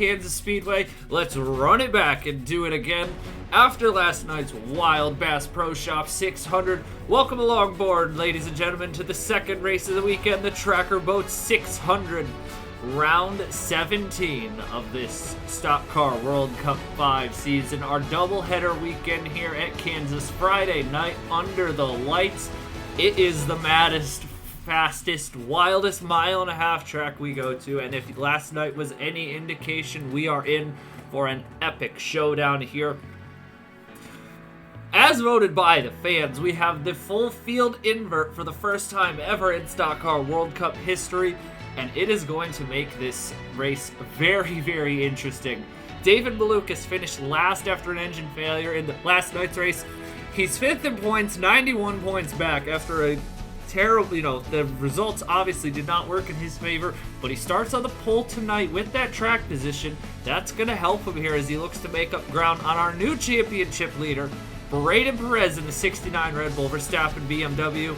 Kansas Speedway. Let's run it back and do it again after last night's Wild Bass Pro Shop 600. Welcome along board, ladies and gentlemen, to the second race of the weekend, the Tracker Boat 600, round 17 of this Stock Car World Cup 5 season. Our doubleheader weekend here at Kansas, Friday night under the lights. It is the maddest, fastest, wildest mile-and-a-half track we go to, and if last night was any indication, we are in for an epic showdown here. As voted by the fans, we have the full field invert for the first time ever in Stock Car World Cup history, and it is going to make this race very, very interesting. David Malukas finished last after an engine failure in the last night's race. He's fifth in points, 91 points back after a terrible, the results obviously did not work in his favor, but he starts on the pole tonight with that track position. That's going to help him here as he looks to make up ground on our new championship leader, Braden Perez, in the 69 Red Bull Verstappen BMW.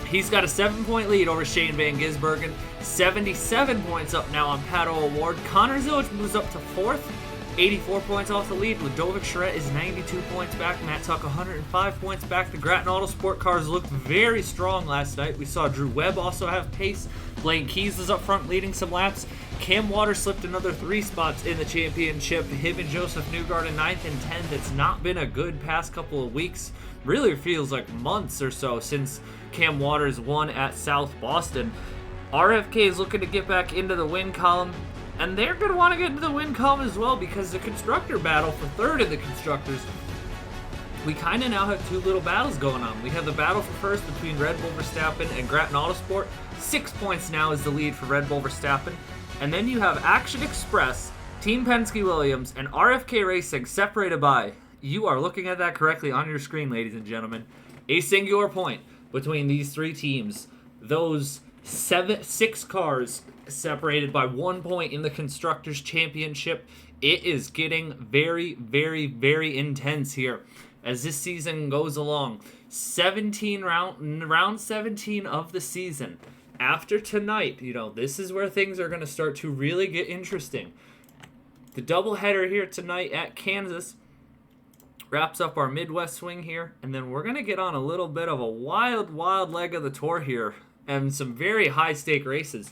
He's got a 7-point lead over Shane Van Gisbergen, 77 points up now on Pato Award. Connor Zilic moves up to 4th, 84 points off the lead. Ludovic Charette is 92 points back. Matt Tuck 105 points back. The Grattan Auto Sport cars looked very strong last night. We saw Drew Webb also have pace. Blaine Keys was up front leading some laps. Cam Waters slipped another 3 spots in the championship. Him and Joseph Newgard in 9th and 10th. It's not been a good past couple of weeks. Really feels like months or so since Cam Waters won at South Boston. RFK is looking to get back into the win column. And they're going to want to get into the win column as well, because the constructor battle for third in the constructors, we kind of now have 2 little battles going on. We have the battle for first between Red Bull Verstappen and Grattan Autosport. 6 points now is the lead for Red Bull Verstappen. And then you have Action Express, Team Penske Williams, and RFK Racing separated by, you are looking at that correctly on your screen, ladies and gentlemen, a singular point between these 3 teams. Those 6 cars separated by 1 point in the Constructors' Championship. It is getting very, very, very intense here as this season goes along. Round 17 of the season. After tonight, this is where things are going to start to really get interesting. The doubleheader here tonight at Kansas wraps up our Midwest swing here, and then we're going to get on a little bit of a wild, wild leg of the tour here and some very high-stake races,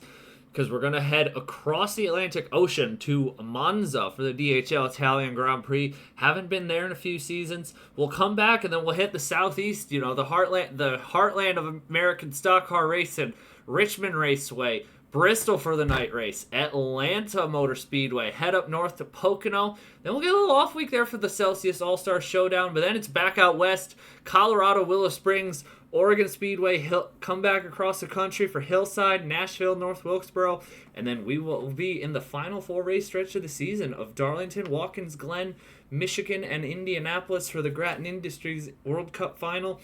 because we're going to head across the Atlantic Ocean to Monza for the DHL Italian Grand Prix. Haven't been there in a few seasons. We'll come back and then we'll hit the Southeast, the heartland of American stock car racing. Richmond Raceway, Bristol for the night race, Atlanta Motor Speedway, head up north to Pocono. Then we'll get a little off week there for the Celsius All-Star Showdown, but then it's back out west, Colorado, Willow Springs, Oregon Speedway, come back across the country for Hillside, Nashville, North Wilkesboro, and then we will be in the final 4 race stretch of the season of Darlington, Watkins Glen, Michigan, and Indianapolis for the Grattan Industries World Cup Final.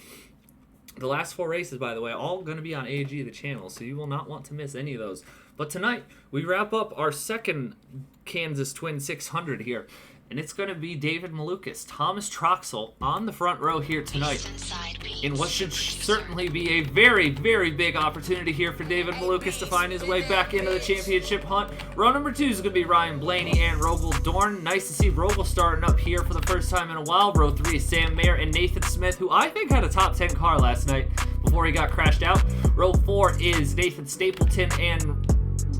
The last 4 races, by the way, all going to be on AG, the channel, so you will not want to miss any of those. But tonight, we wrap up our second Kansas Twin 600 here, and it's going to be David Malukas, Thomas Troxel on the front row here tonight in what should certainly be a very, very big opportunity here for David Malukas to find his way back into the championship hunt. Row number 2 is going to be Ryan Blaney and Rogel Dorn. Nice to see Rogel starting up here for the first time in a while. Row 3 is Sam Mayer and Nathan Smith, who I think had a top 10 car last night before he got crashed out. Row 4 is Nathan Stapleton and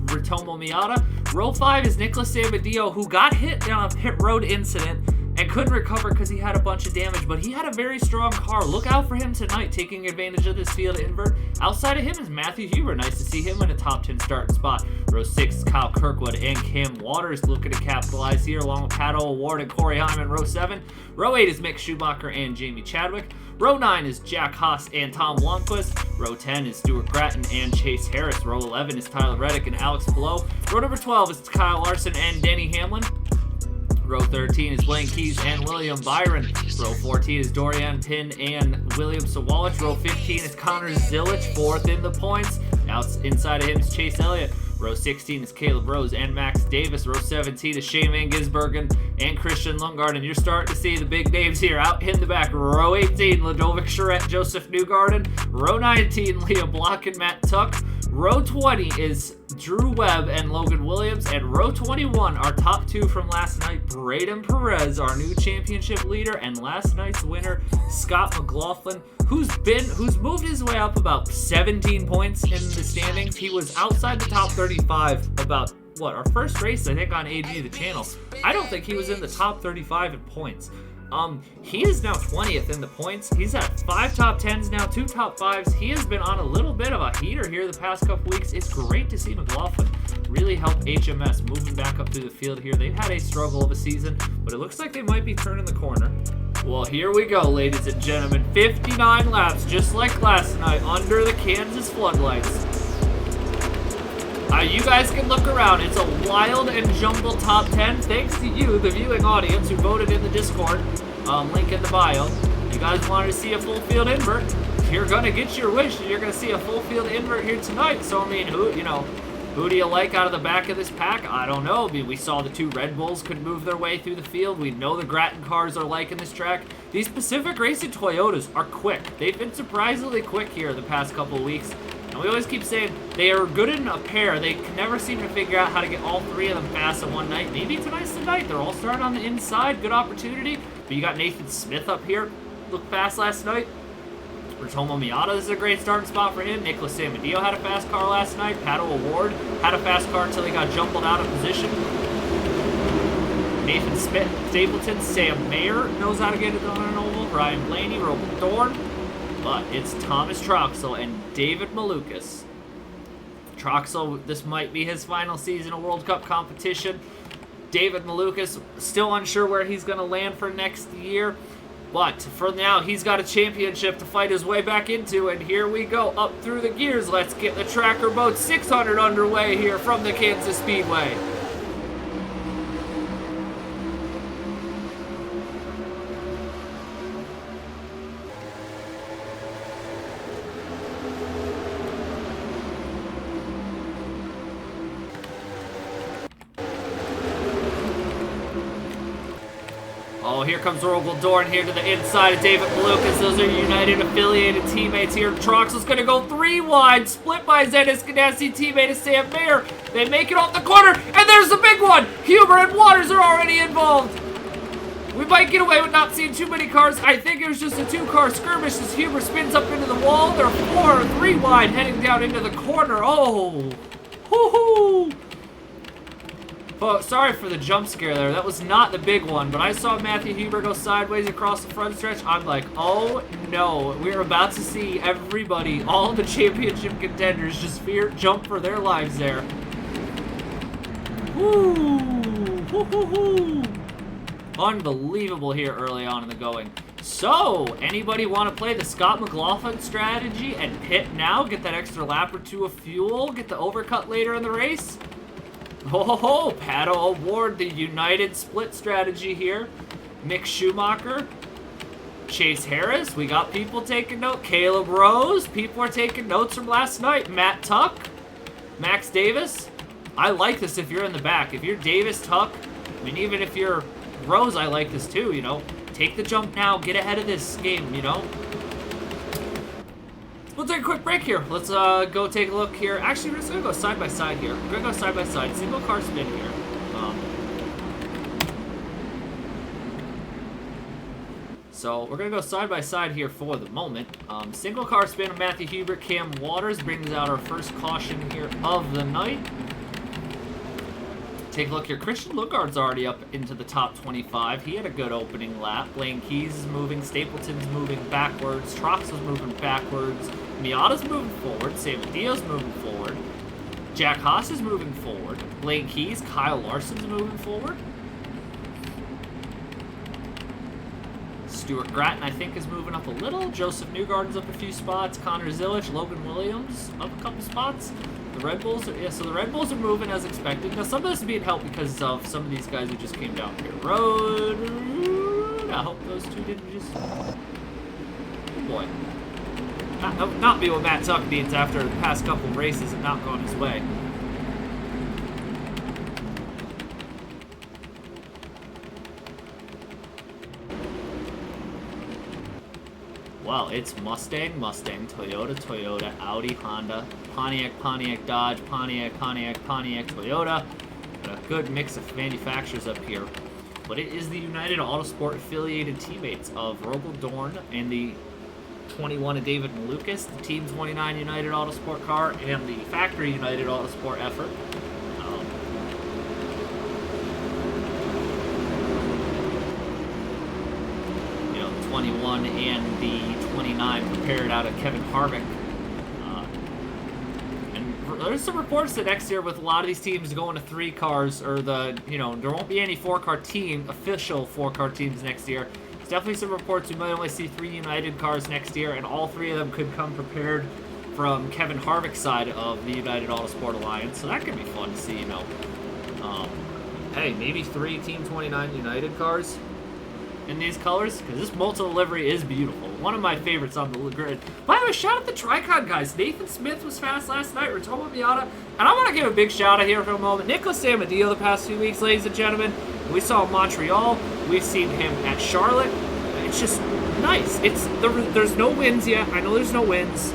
Ritomo Miata. Row 5 is Nicholas Sabadio, who got hit on a pit road incident and couldn't recover because he had a bunch of damage, but he had a very strong car. Look out for him tonight, taking advantage of this field invert. Outside of him is Matthew Huber. Nice to see him in a top 10 starting spot. Row 6 is Kyle Kirkwood and Cam Waters looking to capitalize here, along with Pato Award and Corey Hyman. Row 7. Row 8 is Mick Schumacher and Jamie Chadwick. Row 9 is Jack Haas and Tom Blomqvist. Row 10 is Stuart Grattan and Chase Harris. Row 11 is Tyler Reddick and Alex Below. Row number 12 is Kyle Larson and Denny Hamlin. Row 13 is Blaine Keys and William Byron. Row 14 is Dorian Pinn and William Sawalich. Row 15 is Connor Zilic, 4th in the points. Now inside of him is Chase Elliott. Row 16 is Caleb Rose and Max Davis. Row 17 is Shane Van Gisbergen and Christian Lundgaard. And you're starting to see the big names here out in the back. Row 18, Ludovic Charette, Joseph Newgarden. Row 19, Liam Block and Matt Tuck. Row 20 is Drew Webb and Logan Williams. And row 21, our top two from last night, Braden Perez, our new championship leader, and last night's winner, Scott McLaughlin, who's moved his way up about 17 points in the standings. He was outside the top 35 about, our first race, I think, on AG the channel. I don't think he was in the top 35 in points. He is now 20th in the points. He's at 5 top 10s now, 2 top 5s. He has been on a little bit of a heater here the past couple weeks. It's great to see McLaughlin really help HMS moving back up through the field here. They've had a struggle of a season, but it looks like they might be turning the corner. Well, here we go, ladies and gentlemen. 59 laps, just like last night, under the Kansas floodlights. You guys can look around. It's a wild and jumbled top 10. Thanks to you, the viewing audience, who voted in the Discord. Link in the bio. You guys wanted to see a full field invert. You're going to get your wish. You're going to see a full field invert here tonight. So, I mean, who do you like out of the back of this pack? I don't know. I mean, we saw the 2 Red Bulls could move their way through the field. We know the Grattan cars are liking this track. These Pacific Racing Toyotas are quick. They've been surprisingly quick here the past couple of weeks. And we always keep saying they are good in a pair. They can never seem to figure out how to get all 3 of them fast in one night. Maybe tonight's the night. They're all starting on the inside. Good opportunity. But you got Nathan Smith up here. Looked fast last night. Ratomo Miata, this is a great starting spot for him. Nicholas Samadillo had a fast car last night. Pato Award had a fast car until he got jumbled out of position. Nathan Smith, Stapleton, Sam Mayer knows how to get it on an oval. Ryan Blaney, Roman Thorne. But it's Thomas Troxel and David Malukas. Troxel, this might be his final season of World Cup competition. David Malukas, still unsure where he's going to land for next year. But for now, he's got a championship to fight his way back into. And here we go, up through the gears. Let's get the Tracker Boat 600 underway here from the Kansas Speedway. Oh, here comes Rogel Dorn here to the inside of David Malukas. Those are United affiliated teammates here. Troxel's going to go 3 wide, split by Zenis Ganassi, teammate of Sam Mayer. They make it off the corner, and there's the big one. Huber and Waters are already involved. We might get away with not seeing too many cars. I think it was just a 2-car skirmish as Huber spins up into the wall. They're 4 or 3 wide heading down into the corner. Oh, hoo-hoo. Oh, sorry for the jump scare there. That was not the big one, but I saw Matthew Huber go sideways across the front stretch. I'm like, oh no, we're about to see everybody, all the championship contenders, just jump for their lives there. Woo! Woo-hoo-hoo! Unbelievable here early on in the going. So, anybody want to play the Scott McLaughlin strategy and pit now, get that extra lap or 2 of fuel, get the overcut later in the race? Oh, Pato Award, the United split strategy here. Mick Schumacher, Chase Harris, we got people taking note. Caleb Rose, people are taking notes from last night. Matt Tuck, Max Davis. I like this if you're in the back. If you're Davis, Tuck, I mean, even if you're Rose, I like this too, you know. Take the jump now, get ahead of this game, you know. We'll take a quick break here. Let's go take a look here. Actually, we're just going to go side by side here. We're going to go side by side. Single car spin here. So we're going to go side by side here for the moment. Single car spin of Matthew Huber. Cam Waters brings out our first caution here of the night. Take a look here. Christian Lundgaard's already up into the top 25. He had a good opening lap. Blaine Keys is moving. Stapleton's moving backwards. Troxel's moving backwards. Miata's moving forward. Samadillo's moving forward. Jack Haas is moving forward. Blaine Keys, Kyle Larson's moving forward. Stuart Grattan, I think, is moving up a little. Joseph Newgarden's up a few spots. Connor Zillich, Logan Williams up a couple spots. The Red Bulls are, so the Red Bulls are moving as expected. Now, some of this is being helped because of some of these guys who just came down here. Road. I hope those two didn't just... Boy. Not be what Matt Tuck needs after the past couple races and not going his way. Well, it's Mustang, Toyota, Toyota, Audi, Honda, Pontiac, Dodge, Pontiac, Toyota. Got a good mix of manufacturers up here. But it is the United Autosport affiliated teammates of Rogel Dorn and the 21 of David Malukas, the Team 29 United Autosport car, and the factory United Autosport effort. 21 and the 29 prepared out of Kevin Harvick. And there's some reports that next year with a lot of these teams going to 3 cars, or there won't be any 4-car team, official 4-car teams next year. There's definitely some reports we might only see 3 United cars next year, and all 3 of them could come prepared from Kevin Harvick's side of the United Autosport Alliance. So that could be fun to see, hey, maybe 3 Team 29 United cars in these colors, because this multiple livery is beautiful. One of my favorites on the grid. By the way, shout out the Tricon guys. Nathan Smith was fast last night. Ritomo Miata. And I want to give a big shout out here for a moment. Nicholas Amadeo the past few weeks, ladies and gentlemen. We saw Montreal. We've seen him at Charlotte. It's just nice. There's no wins yet. I know there's no wins.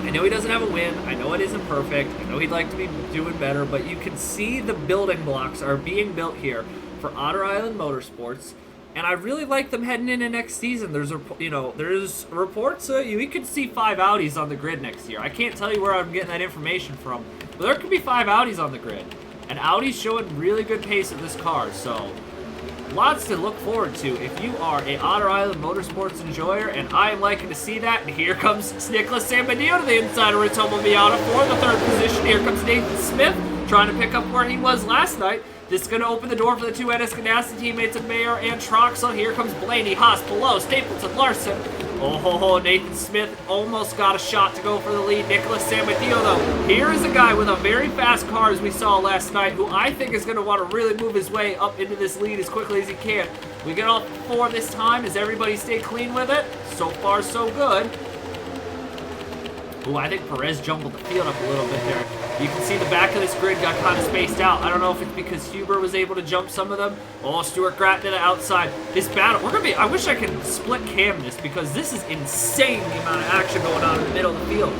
I know he doesn't have a win. I know it isn't perfect. I know he'd like to be doing better, but you can see the building blocks are being built here for Otter Island Motorsports. And I really like them heading into next season. There's reports we could see 5 Audis on the grid next year. I can't tell you where I'm getting that information from, but there could be 5 Audis on the grid. And Audi's showing really good pace of this car, so lots to look forward to if you are a Otter Island Motorsports enjoyer, and I am liking to see that. And here comes Nicholas Amadeo to the inside of Ritomo Miata for the 3rd position. Here comes Nathan Smith trying to pick up where he was last night. This is going to open the door for the 2 Ennis Ganassi teammates of Mayer and Troxel. Here comes Blaney, Haas, below, Stapleton, Larson. Oh, Nathan Smith almost got a shot to go for the lead. Nicholas Amadeo, though. Here is a guy with a very fast car, as we saw last night, who I think is going to want to really move his way up into this lead as quickly as he can. We get all 4 this time. Does everybody stay clean with it? So far, so good. Ooh, I think Perez jumbled the field up a little bit there. You can see the back of this grid got kind of spaced out. I don't know if it's because Huber was able to jump some of them. Oh, Stuart Gratton to the outside. This battle, I wish I could split cam this, because this is insane, the amount of action going on in the middle of the field.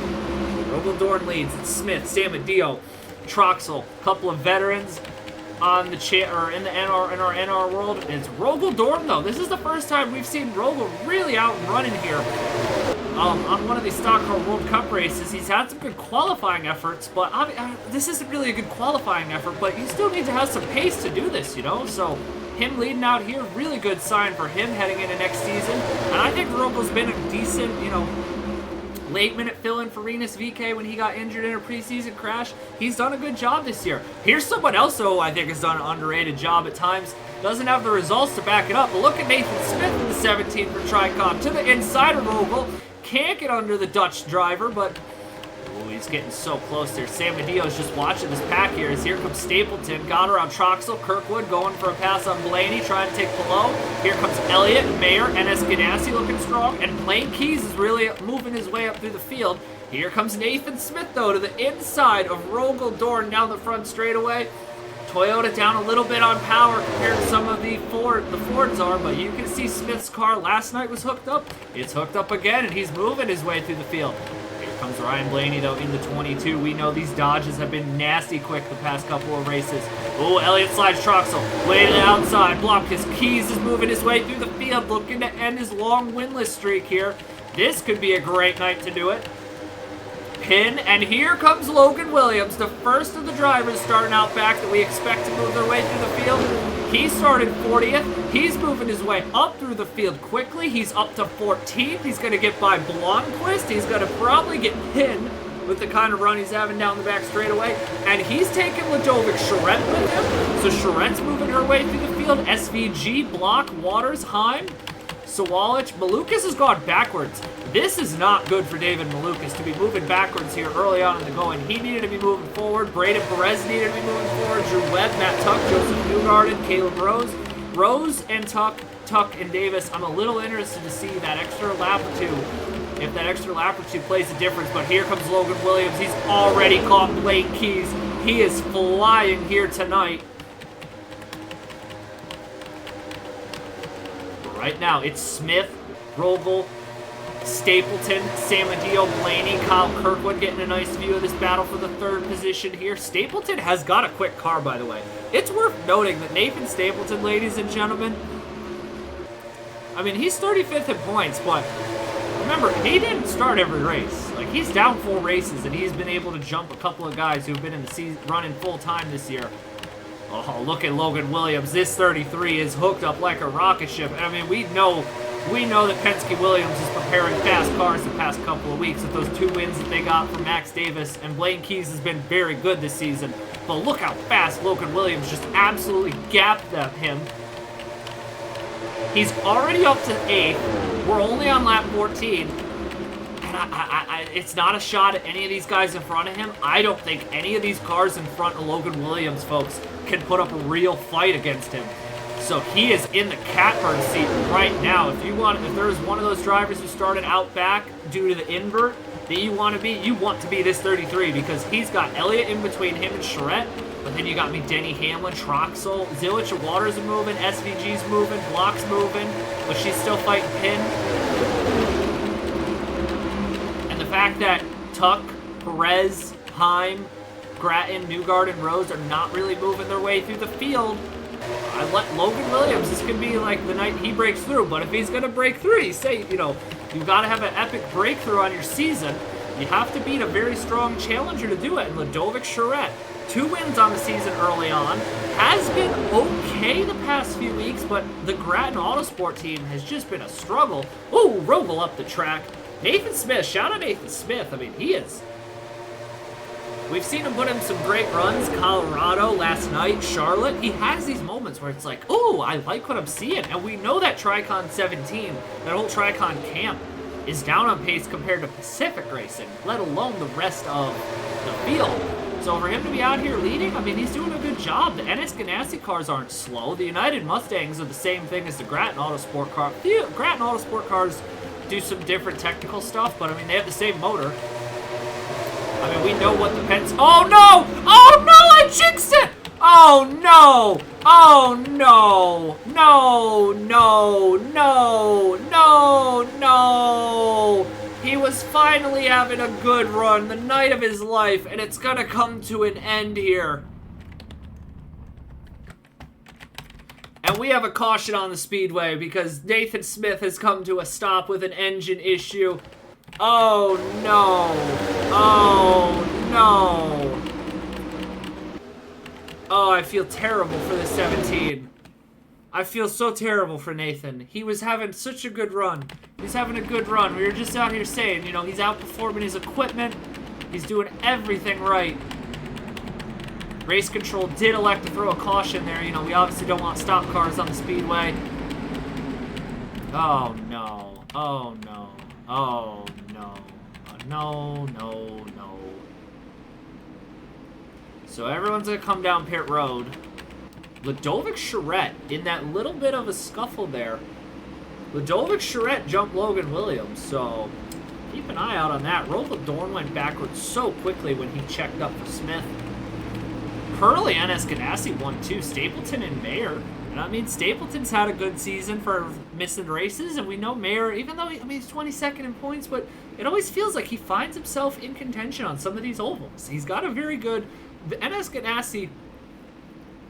Rogel Dorn leads. It's Smith, Samadeo, Troxel, a couple of veterans on the in our NR world. And it's Rogel Dorn, though. This is the first time we've seen Rogel really out and running here. On one of these Stock Car World Cup races. He's had some good qualifying efforts, but this isn't really a good qualifying effort, but you still need to have some pace to do this, So him leading out here, really good sign for him heading into next season. And I think Rogel's been a decent, late-minute fill-in for Rinus VK when he got injured in a preseason crash. He's done a good job this year. Here's someone else who I think has done an underrated job at times. Doesn't have the results to back it up, but look at Nathan Smith in the 17 for Tricon to the inside of Rogel. Can't get under the Dutch driver, but he's getting so close there. Samadeo's just watching this pack here. As here comes Stapleton, got around Troxel, Kirkwood going for a pass on Blaney, trying to take below. Here comes Elliott, Mayer, Ennis Ganassi looking strong, and Blaine Keys is really moving his way up through the field. Here comes Nathan Smith, though, to the inside of Rogel Dorn down the front straightaway. Toyota down a little bit on power compared to some of the Fords are, but you can see Smith's car last night was hooked up. It's hooked up again, and he's moving his way through the field. Here comes Ryan Blaney, though, in the 22. We know these Dodges have been nasty quick the past couple of races. Oh, Elliott slides Troxel way to the outside. Block his Keys is moving his way through the field, looking to end his long winless streak here. This could be a great night to do it. Pin, and here comes Logan Williams, the first of the drivers starting out back that we expect to move their way through the field. He started 40th. He's moving his way up through the field quickly. He's up to 14th. He's going to get by Blomqvist. He's going to probably get pinned with the kind of run he's having down the back straightaway. And he's taking Ladovic Charette with him. So Charette's moving her way through the field. SVG, Block, Waters, Heim, Sawalich. Malukas has gone backwards. This is not good for David Malukas to be moving backwards here early on in the going. He needed to be moving forward. Braden Perez needed to be moving forward. Drew Webb, Matt Tuck, Joseph Newgarden, Caleb Rose. Rose and Tuck and Davis. I'm a little interested to see that extra lap or two. If that extra lap or two plays a difference. But here comes Logan Williams. He's already caught Blake Keys. He is flying here tonight. Right now, it's Smith, Rogel, Stapleton, Samadeo, Blaney, Kyle Kirkwood getting a nice view of this battle for the 3rd position here. Stapleton has got a quick car, by the way. It's worth noting that Nathan Stapleton, ladies and gentlemen, I mean, he's 35th in points, but remember, he didn't start every race. Like, he's down 4 races, and he's been able to jump a couple of guys who've been in the season running full time this year. Oh, look at Logan Williams. This 33 is hooked up like a rocket ship. I mean, we know that Penske Williams is preparing fast cars the past couple of weeks with those 2 wins that they got from Max Davis, and Blaine Keys has been very good this season. But look how fast Logan Williams just absolutely gapped him. He's already up to 8th. We're only on lap 14. And it's not a shot at any of these guys in front of him. I don't think any of these cars in front of Logan Williams, folks, can put up a real fight against him. So he is in the catbird seat right now. If there was one of those drivers who started out back due to the invert that you want to be this 33, because he's got Elliott in between him and Charette. But then you got me Denny Hamlin, Troxel, Zilich and Waters are moving, SVG's moving, Block's moving, but she's still fighting Pin. And the fact that Tuck, Perez, Heim, Grattan, Newgard, and Rose are not really moving their way through the field, I let Logan Williams, this could be like the night he breaks through, but if he's going to break through, you've got to have an epic breakthrough on your season. You have to beat a very strong challenger to do it, and Ludovic Charette, 2 wins on the season early on, has been okay the past few weeks, but the Grattan Autosport team has just been a struggle. Oh, Rogel up the track. Nathan Smith, shout out Nathan Smith. I mean, he is. We've seen him put in some great runs. Colorado last night, Charlotte. He has these moments where it's like, oh, I like what I'm seeing. And we know that Tricon 17, that whole Tricon camp, is down on pace compared to Pacific Racing, let alone the rest of the field. So for him to be out here leading, I mean, he's doing a good job. The NS Ganassi cars aren't slow. The United Mustangs are the same thing as the Grattan Autosport car. The Grattan Autosport cars do some different technical stuff, but I mean, they have the same motor. I mean, we know what the Oh no! Oh no! I jinxed it! Oh no! Oh no! No! No! No! No! No! He was finally having a good run, the night of his life, and it's gonna come to an end here. And we have a caution on the speedway because Nathan Smith has come to a stop with an engine issue. Oh no! Oh no! Oh, I feel terrible for the 17. I feel so terrible for Nathan. He was having such a good run. He's having a good run. We were just out here saying, you know, he's outperforming his equipment. He's doing everything right. Race Control did elect to throw a caution there. You know, we obviously don't want stop cars on the speedway. Oh no. Oh no. Oh no. No, no, no. So everyone's gonna come down pit road. Ludovic Charette in that little bit of a scuffle there. Ludovic Charette jumped Logan Williams, so keep an eye out on that. Roland Dorn went backwards so quickly when he checked up for Smith. Hurley and NS Ganassi won too. Stapleton and Mayer. And I mean, Stapleton's had a good season for missing races, and we know Mayer, even though he's 22nd in points, but it always feels like he finds himself in contention on some of these ovals. He's got a very good... The NS Ganassi,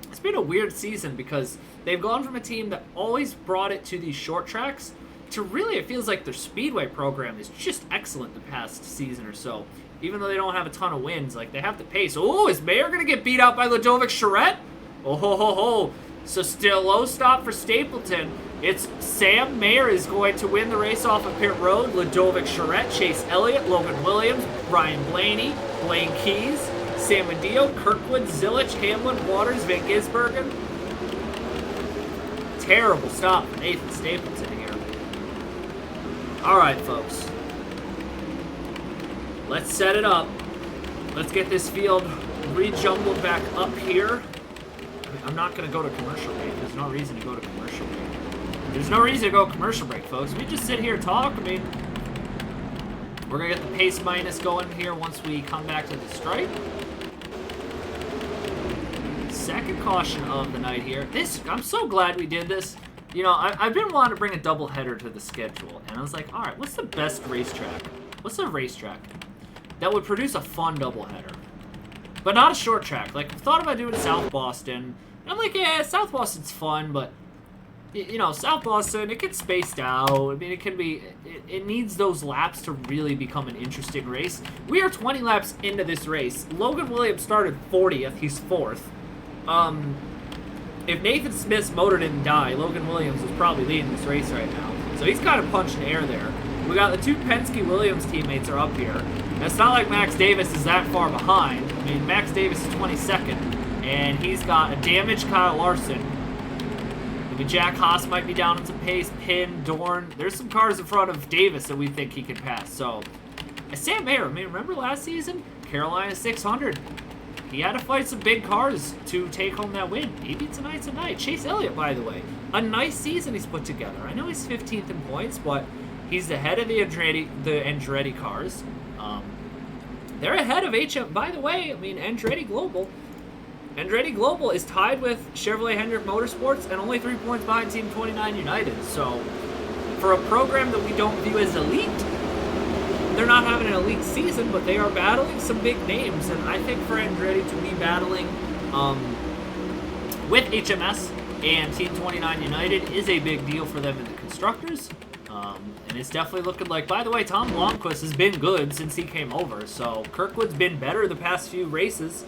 it's been a weird season because they've gone from a team that always brought it to these short tracks to really, it feels like their speedway program is just excellent the past season or so. Even though they don't have a ton of wins, like they have the pace. Oh, is Mayer going to get beat out by Ludovic Charette? Oh, ho, ho, ho. So still low stop for Stapleton. It's Sam Mayer is going to win the race off of pit road. Ludovic Charette, Chase Elliott, Logan Williams, Ryan Blaney, Blaine Keys, Sam Medeo, Kirkwood, Zilich, Hamlin, Waters, Van Gisbergen. Terrible stop for Nathan Stapleton here. All right, folks. Let's set it up. Let's get this field rejumbled back up here. I'm not going to go to commercial break. There's no reason to go to commercial break. There's no reason to go commercial break, folks. We just sit here and talk. I mean, we're going to get the pace minus going here once we come back to the stripe. Second caution of the night here. I'm so glad we did this. You know, I've been wanting to bring a doubleheader to the schedule, and I was like, all right, what's the best racetrack? What's a racetrack that would produce a fun doubleheader? But not a short track. Like, I thought about doing South Boston. And I'm like, yeah, South Boston's fun, but, you know, South Boston, it gets spaced out. I mean, it can be, it needs those laps to really become an interesting race. We are 20 laps into this race. Logan Williams started 40th. He's 4th. If Nathan Smith's motor didn't die, Logan Williams was probably leading this race right now. So he's kind of punching air there. We got the 2 Penske-Williams teammates are up here. And it's not like Max Davis is that far behind. I mean, Max Davis is 22nd, and he's got a damaged Kyle Larson. Maybe Jack Haas might be down on some pace, Pin, Dorn. There's some cars in front of Davis that we think he can pass. So, Sam Mayer, I mean, remember last season? Carolina 600. He had to fight some big cars to take home that win. Maybe tonight's a night. Chase Elliott, by the way. A nice season he's put together. I know he's 15th in points, but he's ahead of the Andretti cars. They're ahead of HM. By the way, I mean, Andretti Global. Andretti Global is tied with Chevrolet Hendrick Motorsports and only 3 points behind Team 29 United. So, for a program that we don't view as elite, they're not having an elite season, but they are battling some big names. And I think for Andretti to be battling with HMS and Team 29 United is a big deal for them in the constructors. And it's definitely looking like, by the way, Tom Blomqvist has been good since he came over. So Kirkwood's been better the past few races.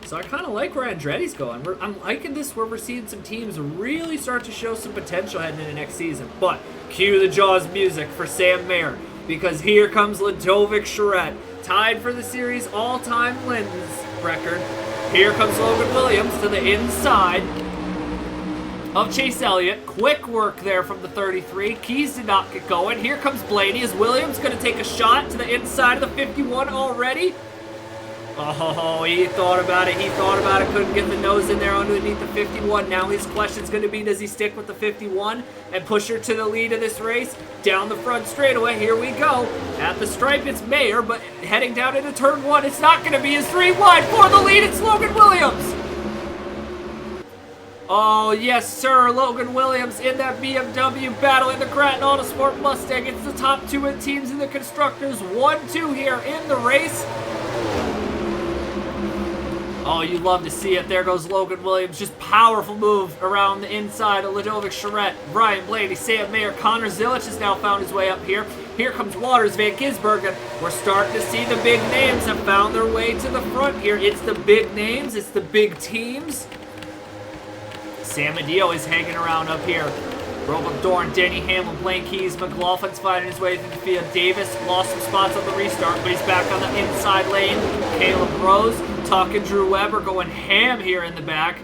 So I kind of like where Andretti's going. I'm liking this where we're seeing some teams really start to show some potential heading into next season. But cue the Jaws music for Sam Mayer, because here comes Ludovic Charette, tied for the series all-time wins record. Here comes Logan Williams to the inside of Chase Elliott. Quick work there from the 33. Keys did not get going. Here comes Blaney. Is Williams going to take a shot to the inside of the 51 already? Oh, he thought about it. He thought about it. Couldn't get the nose in there underneath the 51. Now his question's going to be, does he stick with the 51 and push her to the lead of this race? Down the front straightaway. Here we go. At the stripe, it's Mayer, but heading down into turn 1, it's not going to be his 3 wide. For the lead, it's Logan Williams. Oh, yes, sir. Logan Williams in that BMW battling the Grattan Autosport Mustang. It's the top 2 teams in the constructors. 1-2 here in the race. Oh, you love to see it. There goes Logan Williams. Just powerful move around the inside of Ludovic Charette. Ryan Blaney, Sam Mayer, Connor Zilic has now found his way up here. Here comes Waters, Van Gisbergen. We're starting to see the big names have found their way to the front here. It's the big names. It's the big teams. Sam Adio is hanging around up here. Robert Dorn, Denny Hamlin, Blaine Keys, McLaughlin's fighting his way through the field. Davis lost some spots on the restart, but he's back on the inside lane. Caleb Rose, Tuck and Drew Weber going ham here in the back.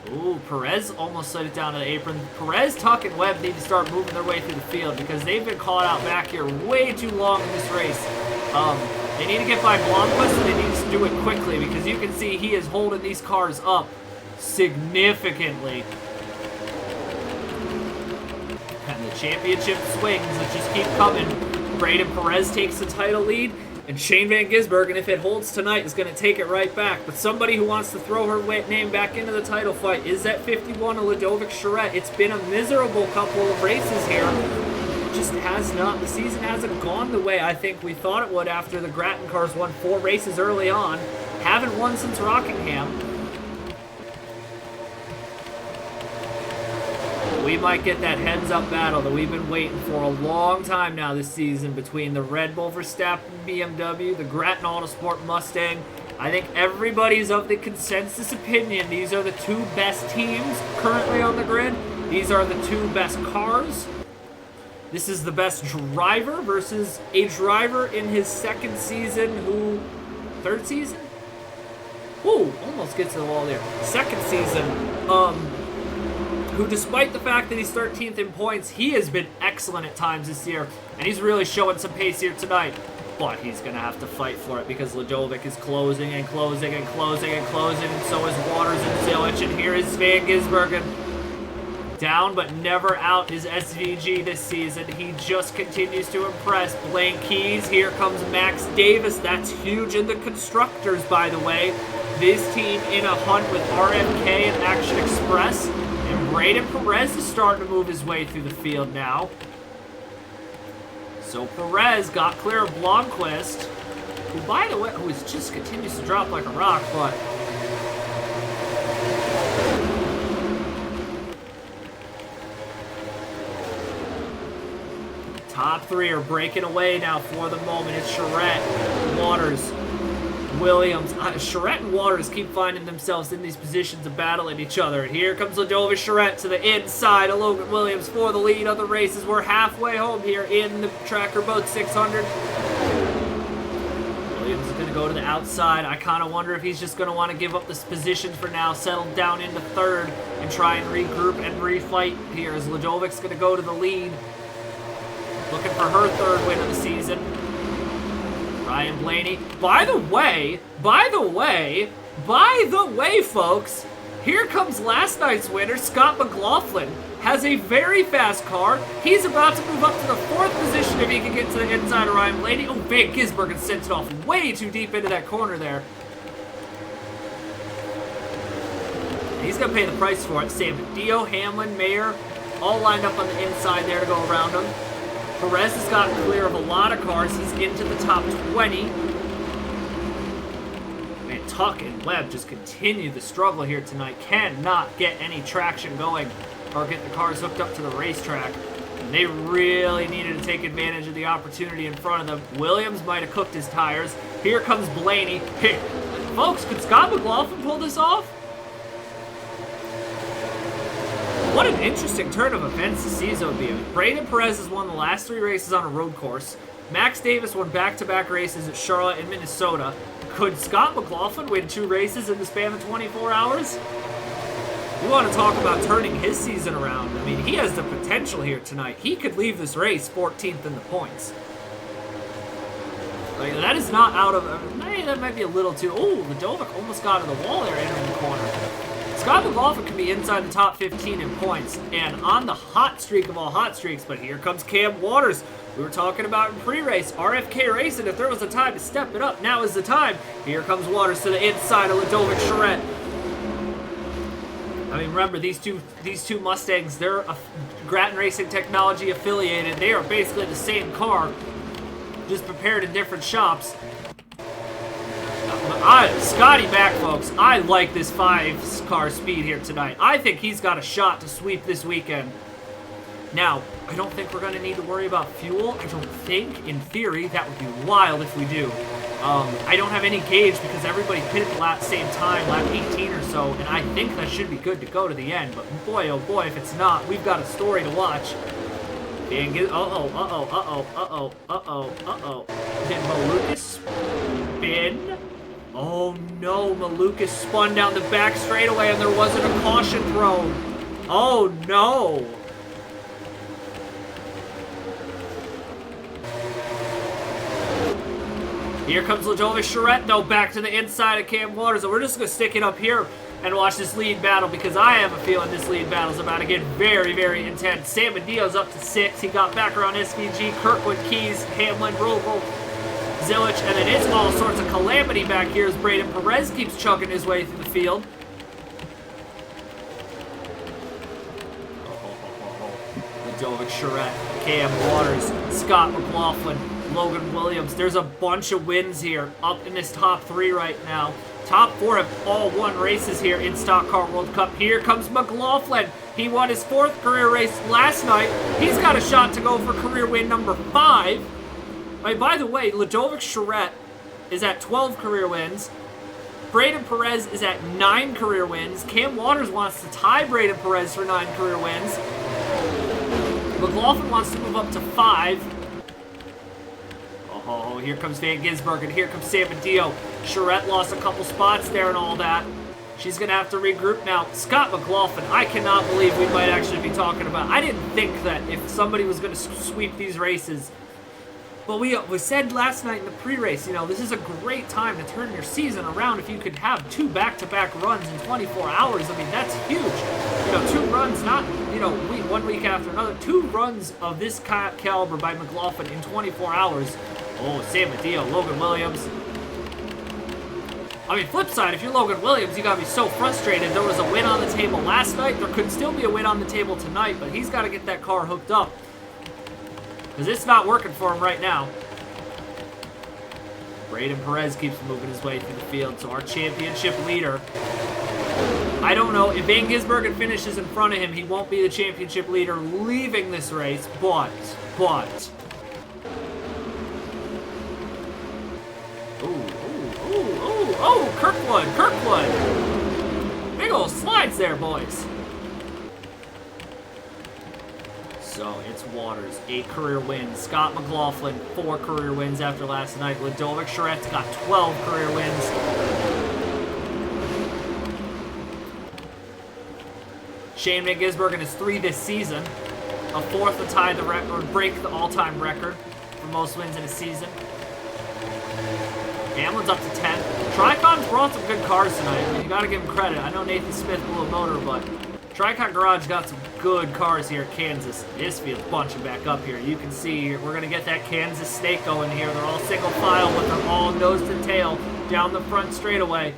Ooh, Perez almost slid it down to the apron. Perez, Tuck, and Webb need to start moving their way through the field because they've been caught out back here way too long in this race. They need to get by Blomqvist, and they need to do it quickly because you can see he is holding these cars up significantly. And the championship swings that just keep coming. Braden Perez takes the title lead, and Shane Van Gisbergen, if it holds tonight, is going to take it right back. But somebody who wants to throw her name back into the title fight is that 51 of Ludovic Charette. It's been a miserable couple of races here. It just has not. The season hasn't gone the way I think we thought it would after the Grattan cars won 4 races early on. Haven't won since Rockingham. We might get that heads-up battle that we've been waiting for a long time now this season between the Red Bull Verstappen BMW, the Grattan Autosport Mustang. I think everybody's of the consensus opinion. These are the 2 best teams currently on the grid. These are the 2 best cars. This is the best driver versus a driver in his 2nd season 3rd season? Ooh, almost gets to the wall there. 2nd season, who, despite the fact that he's 13th in points, he has been excellent at times this year, and he's really showing some pace here tonight. But he's going to have to fight for it because Ludovic is closing and closing and closing and closing, and so is Waters and Zilic, and here is Van Gisbergen. Down but never out is SVG this season. He just continues to impress. Blaine Keys, here comes Max Davis. That's huge in the constructors, by the way. This team in a hunt with RFK and Action Express. And Braden Perez is starting to move his way through the field now. So Perez got clear of Blomqvist, who, by the way, who just continues to drop like a rock, but top three are breaking away now for the moment. It's Charette, Waters, Williams. Charette and Waters keep finding themselves in these positions of battling each other. Here comes Ladova Charette to the inside of Logan Williams for the lead of the races. We're halfway home here in the Tracker Boat 600. Williams is going to go to the outside. I kind of wonder if he's just going to want to give up this position for now, settle down into third, and try and regroup and refight here as Ladovic's going to go to the lead. Looking for her third win of the season. Ryan Blaney. By the way, folks, here comes last night's winner, Scott McLaughlin. Has a very fast car. He's about to move up to the fourth position if he can get to the inside of Ryan Blaney. Oh, Van Gisbergen sent it off way too deep into that corner there. He's going to pay the price for it. Sam Dio, Hamlin, Mayer, all lined up on the inside there to go around him. Perez has gotten clear of a lot of cars. He's into the top 20. Man, Tuck and Webb just continue the struggle here tonight. Cannot get any traction going or get the cars hooked up to the racetrack. And they really needed to take advantage of the opportunity in front of them. Williams might have cooked his tires. Here comes Blaney. Hey, folks, could Scott McLaughlin pull this off? What an interesting turn of events this season would be. Braden Perez has won the last 3 races on a road course. Max Davis won back-to-back races at Charlotte and Minnesota. Could Scott McLaughlin win 2 races in the span of 24 hours? You want to talk about turning his season around. I mean, he has the potential here tonight. He could leave this race 14th in the points. Like, that is not out of... that might be a little too... Oh, Ladovic almost got to the wall there entering the corner. Scott McLaughlin could be inside the top 15 in points and on the hot streak of all hot streaks, but here comes Cam Waters. We were talking about in pre-race, RFK Racing, if there was a time to step it up, now is the time. Here comes Waters to the inside of Ladovic Charette. I mean, remember, these two Mustangs, they're Grattan Racing Technology affiliated. They are basically the same car, just prepared in different shops. Scotty back, folks. I like this 5-car speed here tonight. I think he's got a shot to sweep this weekend. Now, I don't think we're going to need to worry about fuel. I don't think. In theory, that would be wild if we do. I don't have any gauge because everybody pitted the same time, lap 18 or so, and I think that should be good to go to the end. But boy, oh boy, if it's not, we've got a story to watch. And get, uh-oh. Did Malukas spin? Oh no, Malukas spun down the back straightaway and there wasn't a caution thrown. Oh no. Here comes Ladova Charette, though, back to the inside of Cam Waters. And we're just going to stick it up here and watch this lead battle because I have a feeling this lead battle is about to get very, very intense. Sam Medio's up to 6. He got back around SVG, Kirkwood, Keys, Hamlin, Roval, Zilich, and it is all sorts of calamity back here as Braden Perez keeps chugging his way through the field. Ladovic Charette, Cam Waters, Scott McLaughlin, Logan Williams. There's a bunch of wins here up in this top 3 right now. Top 4 have all won races here in Stock Car World Cup. Here comes McLaughlin. He won his 4th career race last night. He's got a shot to go for career win number 5. By the way, Ladovic Charette is at 12 career wins. Braden Perez is at 9 career wins. Cam Waters wants to tie Braden Perez for 9 career wins. McLaughlin wants to move up to 5. Oh, here comes Van Gisbergen. Here comes Sam Medeo. Charette lost a couple spots there and all that. She's going to have to regroup now. Scott McLaughlin, I cannot believe we might actually be talking about. I didn't think that if somebody was going to sweep these races. But we said last night in the pre-race, you know, this is a great time to turn your season around if you could have 2 back-to-back runs in 24 hours. I mean, that's huge. You know, 2 runs, not, you know, one week after another. 2 runs of this caliber by McLaughlin in 24 hours. Oh, Sam Medeo, Logan Williams. I mean, flip side, if you're Logan Williams, you gotta be so frustrated. There was a win on the table last night. There could still be a win on the table tonight, but he's got to get that car hooked up. Because it's not working for him right now. Braden Perez keeps moving his way through the field, so our championship leader, I don't know, if Van Gisbergen finishes in front of him, he won't be the championship leader leaving this race, but... Oh, Kirkwood. Big ol' slides there, boys. So, it's Waters, 8 career wins. Scott McLaughlin, 4 career wins after last night. Ludovic Charrette's got 12 career wins. Shane Van Gisbergen is 3 this season. A 4th to tie the record, break the all-time record for most wins in a season. Hamlin's up to 10. Tricon's brought some good cars tonight. I mean, you gotta give him credit. I know Nathan Smith blew a motor, but Tricon Garage got some good cars here at Kansas. This field's bunching back up here. You can see we're gonna get that Kansas snake going here. They're all single file, but they're all nose to tail down the front straightaway.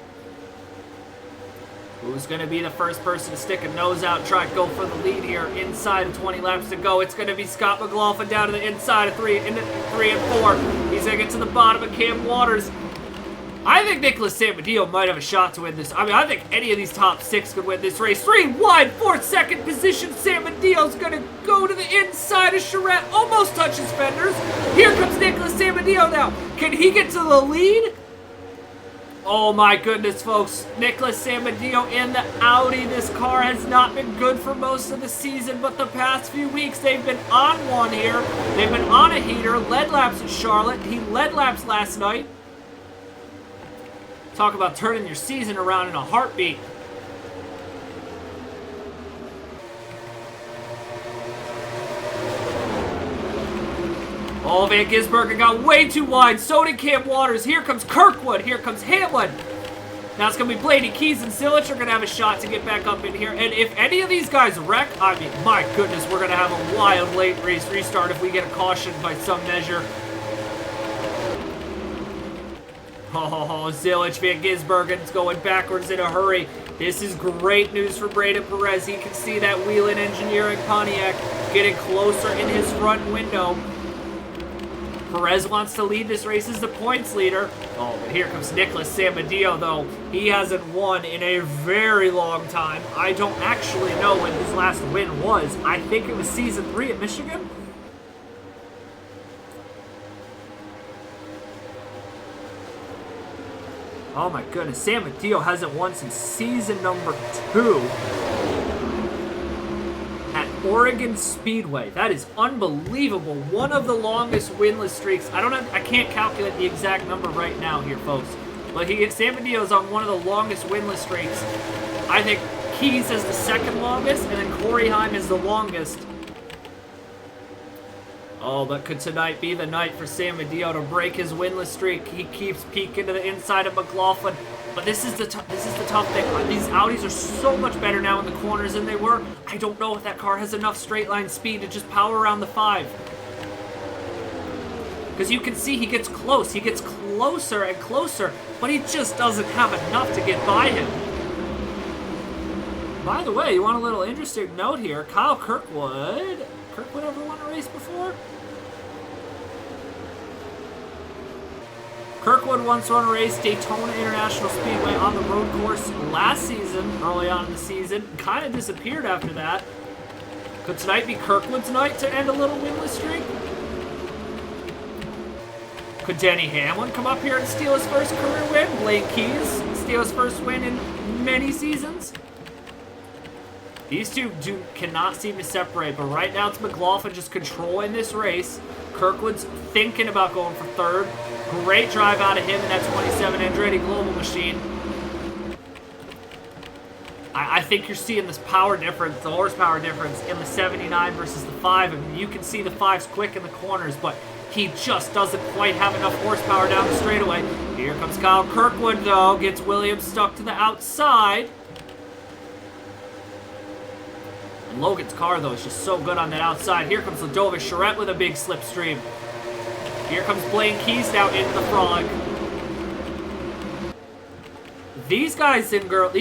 Who's going to be the first person to stick a nose out, try to go for the lead here inside of 20 laps to go? It's going to be Scott McLaughlin down to the inside of 3 and 4. He's going to get to the bottom of Cam Waters. I think Nicholas Samadillo might have a shot to win this. I mean, I think any of these top 6 could win this race. 3 wide, 4th, 2nd position. Samadillo's going to go to the inside of Charrette, almost touches fenders. Here comes Nicholas Samadillo now. Can he get to the lead? Oh my goodness, folks. Nicholas Samadillo in the Audi. This car has not been good for most of the season, but the past few weeks they've been on one here. They've been on a heater. Led laps at Charlotte. He led laps last night. Talk about turning your season around in a heartbeat. Oh, Van Gisbergen got way too wide. So did Cam Waters. Here comes Kirkwood. Here comes Hamlin. Now it's going to be Blaney Keys and Silich are going to have a shot to get back up in here. And if any of these guys wreck, I mean, my goodness, we're going to have a wild late race restart if we get a caution by some measure. Oh, Zilich, Van Gisbergen's going backwards in a hurry. This is great news for Braden Perez. He can see that Whelen Engineering Pontiac getting closer in his front window. Perez wants to lead this race as the points leader. Oh, but here comes Nicholas Samadillo, though. He hasn't won in a very long time. I don't actually know when his last win was. I think it was Season 3 at Michigan. Oh my goodness, Samadillo hasn't won since Season number 2. Oregon Speedway. That is unbelievable. One of the longest winless streaks. I can't calculate the exact number right now here, folks. But Samadillo's on one of the longest winless streaks. I think Keys is the second longest, and then Corey Heim is the longest. Oh, but could tonight be the night for Samadillo to break his winless streak? He keeps peeking to the inside of McLaughlin. But this is the tough thing. These Audis are so much better now in the corners than they were. I don't know if that car has enough straight line speed to just power around the 5. Because you can see he gets close. He gets closer and closer, but he just doesn't have enough to get by him. By the way, you want a little interesting note here. Kyle Kirkwood. Kirkwood ever won a race before? Kirkwood once won a race, Daytona International Speedway on the road course last season, early on in the season. Kind of disappeared after that. Could tonight be Kirkwood's night to end a little winless streak? Could Denny Hamlin come up here and steal his first career win? Blake Keys steal his first win in many seasons? These two cannot seem to separate, but right now it's McLaughlin just controlling this race. Kirkwood's thinking about going for 3rd. Great drive out of him in that 27 Andretti Global machine. I think you're seeing this power difference, the horsepower difference in the 79 versus the 5. I mean, you can see the 5's quick in the corners, but he just doesn't quite have enough horsepower down the straightaway. Here comes Kyle Kirkwood, though. Gets Williams stuck to the outside. And Logan's car, though, is just so good on that outside. Here comes Ludovic Charrette with a big slipstream. Here comes Blaine Keys now into the frog. These boys and girls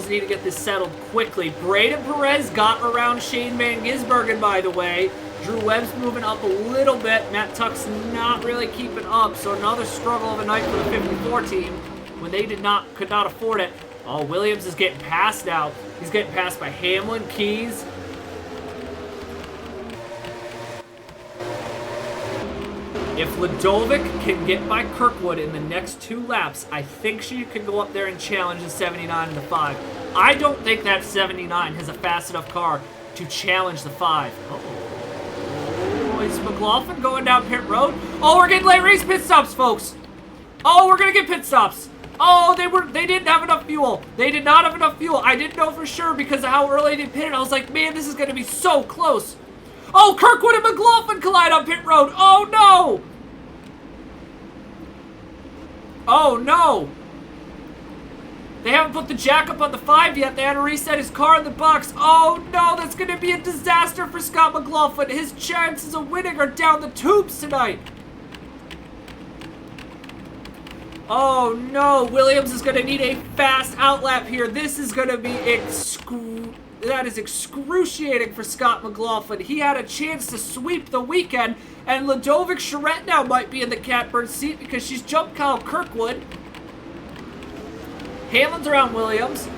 need to get this settled quickly. Braden Perez got around Shane Van Gisbergen, by the way. Drew Webb's moving up a little bit. Matt Tuck's not really keeping up, so another struggle of a night for the 54 team when they could not afford it. Oh, Williams is getting passed now. He's getting passed by Hamlin, Keys. If Ladovic can get by Kirkwood in the next 2 laps, I think she could go up there and challenge the 79 and the 5. I don't think that 79 has a fast enough car to challenge the 5. Oh, is McLaughlin going down pit road? Oh, we're getting late race pit stops, folks. Oh, we're going to get pit stops. Oh, they didn't have enough fuel. They did not have enough fuel. I didn't know for sure because of how early they pitted. I was like, man, this is going to be so close. Oh, Kirkwood and McLaughlin collide on pit road. Oh, no. Oh, no. They haven't put the jack up on the 5 yet. They had to reset his car in the box. Oh, no. That's going to be a disaster for Scott McLaughlin. His chances of winning are down the tubes tonight. Oh, no. Williams is going to need a fast outlap here. This is going to be that is excruciating for Scott McLaughlin. He had a chance to sweep the weekend, and Ladovic Charette now might be in the catbird seat because she's jumped Kyle Kirkwood. Hamlin's around Williams.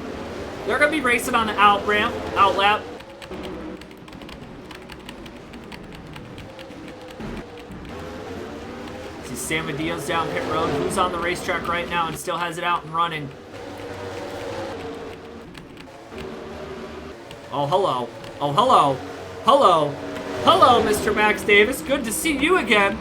They're going to be racing on the outlap. See Sam Medio's down pit road. Who's on the racetrack right now and still has it out and running? Oh, hello. Oh, hello. Hello. Hello, Mr. Max Davis. Good to see you again.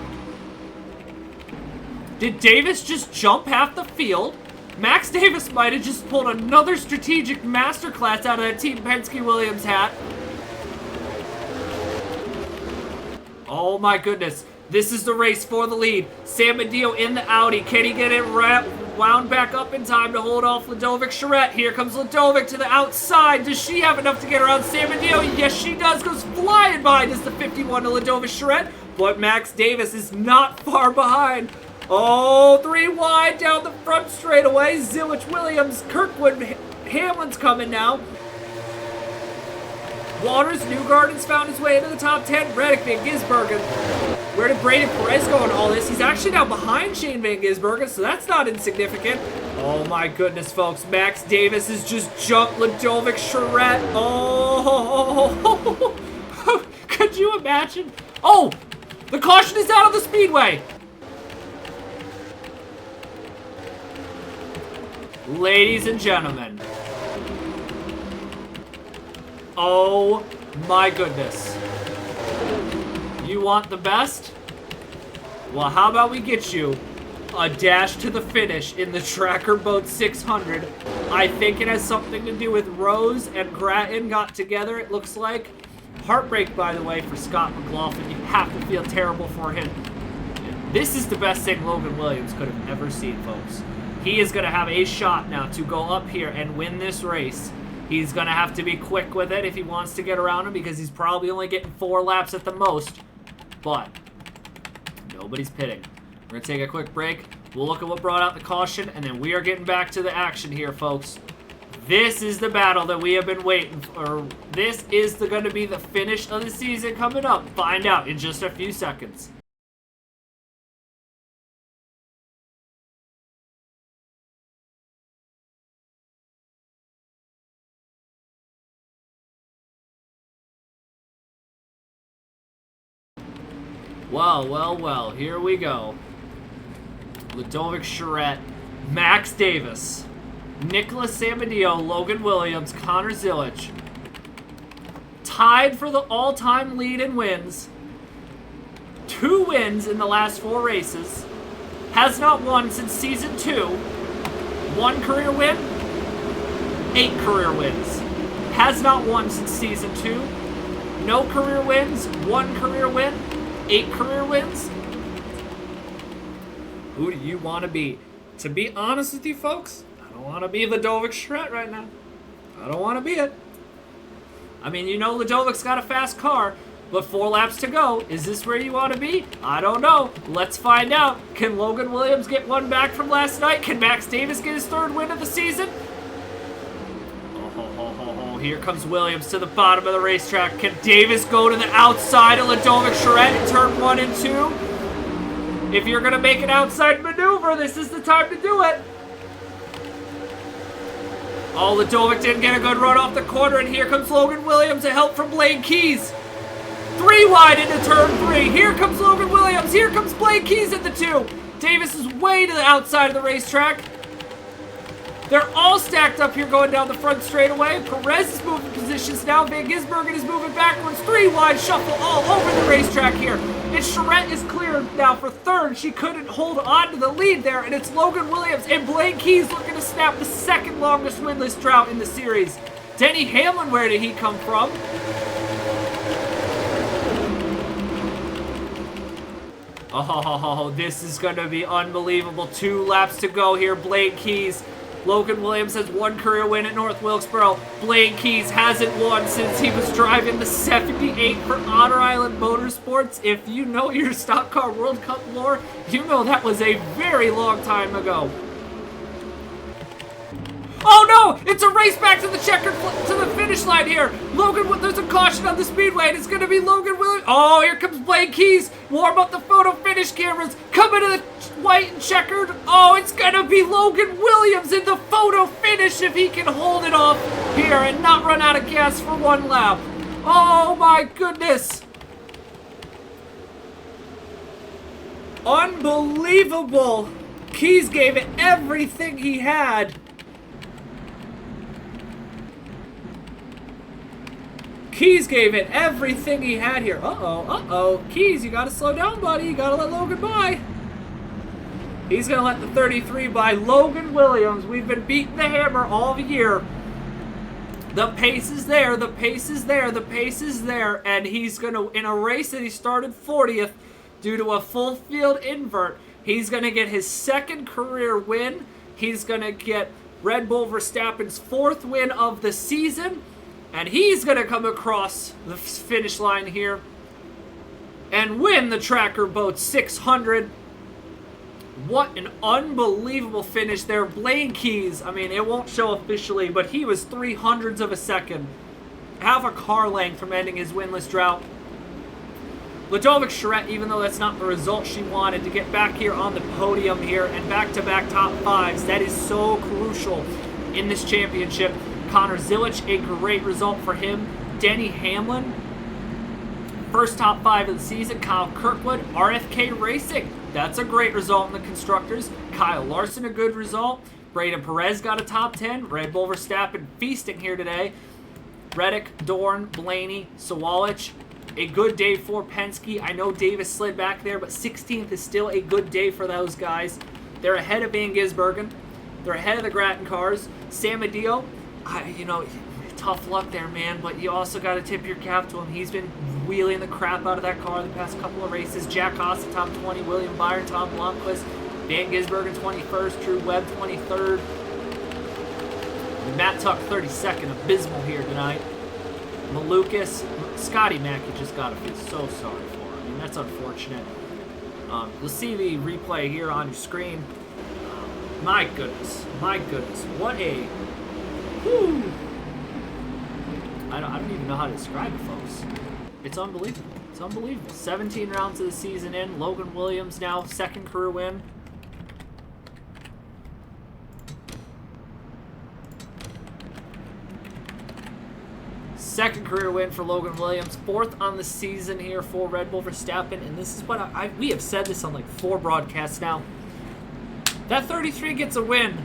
Did Davis just jump half the field? Max Davis might have just pulled another strategic masterclass out of that Team Penske Williams hat. Oh, my goodness. This is the race for the lead. Sam Medeo in the Audi. Can he get it wound back up in time to hold off Ladovic Charette? Here comes Ladovic to the outside. Does she have enough to get around Sam Medeo? Yes, she does. Goes flying by. This is the 51 to Ladovic Charette. But Max Davis is not far behind. Oh, 3 wide down the front straightaway. Zillich, Williams, Kirkwood, Hamlin's coming now. Waters, Newgarden's found his way into the top 10. Reddick, Van Gisbergen. Where did Braden Perez go in all this? He's actually now behind Shane Van Gisbergen, so that's not insignificant. Oh my goodness, folks. Max Davis has just jumped Ladovic Charette. Oh, could you imagine? Oh, the caution is out of the speedway. Ladies and gentlemen. Oh my goodness. You want the best? Well, how about we get you a dash to the finish in the Tracker Boat 600. I think it has something to do with Rose and Grattan got together, it looks like. Heartbreak, by the way, for Scott McLaughlin. You have to feel terrible for him. This is the best thing Logan Williams could have ever seen, folks. He is going to have a shot now to go up here and win this race. He's going to have to be quick with it if he wants to get around him because he's probably only getting 4 laps at the most. But nobody's pitting. We're going to take a quick break. We'll look at what brought out the caution, and then we are getting back to the action here, folks. This is the battle that we have been waiting for. This is going to be the finish of the season coming up. Find out in just a few seconds. Well, well, well, here we go. Ladovic Charette, Max Davis, Nicholas Samadillo, Logan Williams, Connor Zillich. Tied for the all-time lead in wins. 2 wins in the last 4 races. Has not won since Season 2. 1 career win, 8 career wins. Has not won since Season 2. No career wins, 1 career win. 8 career wins? Who do you want to be? To be honest with you folks, I don't want to be Ladovic Charette right now. I don't want to be it. I mean, you know Ladovic's got a fast car, But 4 laps to go. Is this where you want to be? I don't know. Let's find out. Can Logan Williams get one back from last night? Can Max Davis get his 3rd win of the season? Oh, here comes Williams to the bottom of the racetrack. Can Davis go to the outside of Ludovic Charette in turn 1 and 2? If you're going to make an outside maneuver, this is the time to do it. Oh, Ludovic didn't get a good run off the corner, and here comes Logan Williams, a help from Blake Keys. 3 wide into turn 3. Here comes Logan Williams. Here comes Blake Keys at the 2. Davis is way to the outside of the racetrack. They're all stacked up here going down the front straightaway. Perez is moving positions now. Van Gisbergen is moving backwards. 3 wide shuffle all over the racetrack here. And Charette is clear now for 3rd. She couldn't hold on to the lead there. And it's Logan Williams and Blake Keys looking to snap the 2nd longest winless drought in the series. Denny Hamlin, where did he come from? Oh, this is going to be unbelievable. 2 laps to go here. Blake Keys. Logan Williams has 1 career win at North Wilkesboro. Blake Keys hasn't won since he was driving the 78 for Otter Island Motorsports. If you know your Stock Car World Cup lore, you know that was a very long time ago. Oh no! It's a race back to the to the finish line here. Logan, there's a caution on the speedway, and it's going to be Logan Williams. Oh, here comes Blake Keys. Warm up the photo finish cameras. Coming to the white and checkered. Oh, it's going to be Logan Williams in the photo finish if he can hold it off here and not run out of gas for 1 lap. Oh my goodness. Unbelievable. Keys gave it everything he had. Keys gave it everything he had here. Uh-oh. Keys, you gotta slow down, buddy. You gotta let Logan by. He's gonna let the 33 by. Logan Williams, we've been beating the hammer all year. The pace is there, the pace is there, the pace is there. And he's gonna, in a race that he started 40th, due to a full field invert, he's gonna get his 2nd career win. He's gonna get Red Bull Verstappen's 4th win of the season. And he's going to come across the finish line here and win the Tracker Boat 600. What an unbelievable finish there. Blake Keys, I mean, it won't show officially, but he was 0.03 of a second. Half a car length from ending his winless drought. Ludovic Charette, even though that's not the result she wanted, to get back here on the podium here and back-to-back top 5s. That is so crucial in this championship. Connor Zilic, a great result for him. Denny Hamlin, 1st top 5 of the season. Kyle Kirkwood, RFK Racing. That's a great result in the Constructors. Kyle Larson, a good result. Braden Perez got a top 10. Red Bull Verstappen feasting here today. Reddick, Dorn, Blaney, Sawalich. A good day for Penske. I know Davis slid back there, but 16th is still a good day for those guys. They're ahead of Van Gisbergen. They're ahead of the Grattan cars. Sam Adio, you know, tough luck there, man, but you also got to tip your cap to him. He's been wheeling the crap out of that car the past couple of races. Jack Haas, top 20, William Byron, Tom Blomqvist, Van Gisbergen, 21st, Drew Webb, 23rd. Matt Tuck, 32nd, abysmal here tonight. Malukas, Scotty Mackey just got to feel so sorry for him. I mean, that's unfortunate. You'll see the replay here on your screen. My goodness, what a... Whew. I don't even know how to describe it, folks. It's unbelievable. It's unbelievable. 17 rounds of the season in. Logan Williams now, 2nd career win. Second career win for Logan Williams. 4th on the season here for Red Bull Verstappen. And this is what we have said this on like 4 broadcasts now. That 33 gets a win.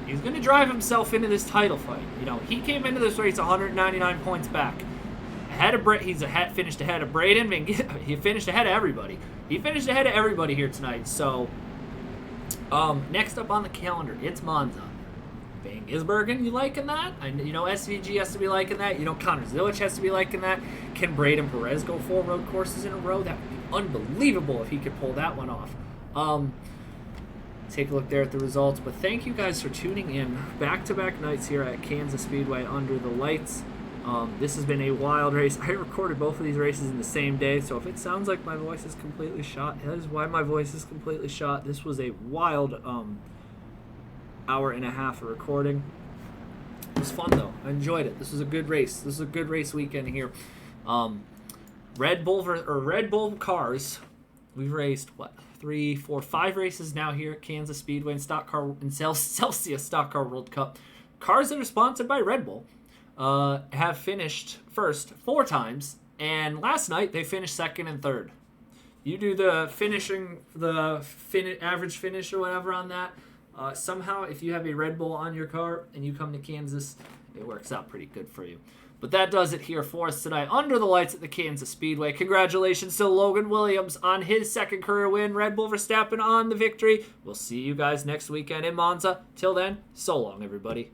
He's going to drive himself into this title fight. You know, he came into this race 199 points back. Ahead of finished ahead of Braden. He finished ahead of everybody. He finished ahead of everybody here tonight. So, next up on the calendar, it's Monza. Van Gisbergen, you liking that? You know, SVG has to be liking that. You know, Connor Zilic has to be liking that. Can Braden Perez go 4 road courses in a row? That would be unbelievable if he could pull that one off. Take a look there at the results. But thank you guys for tuning in. Back-to-back nights here at Kansas Speedway under the lights. This has been a wild race. I recorded both of these races in the same day, so if it sounds like my voice is completely shot, that is why my voice is completely shot. This was a wild hour and a half of recording. It was fun, though. I enjoyed it. This was a good race. This is a good race weekend here. Red Bull cars. We've raced, 3, 4, 5 races now here at Kansas Speedway and Celsius Stock Car World Cup. Cars that are sponsored by Red Bull have finished first 4 times, and last night they finished second and third. You do the average finish or whatever on that. Somehow, if you have a Red Bull on your car and you come to Kansas, it works out pretty good for you. But that does it here for us tonight under the lights at the Kansas Speedway. Congratulations to Logan Williams on his second career win. Red Bull Verstappen on the victory. We'll see you guys next weekend in Monza. Till then, so long, everybody.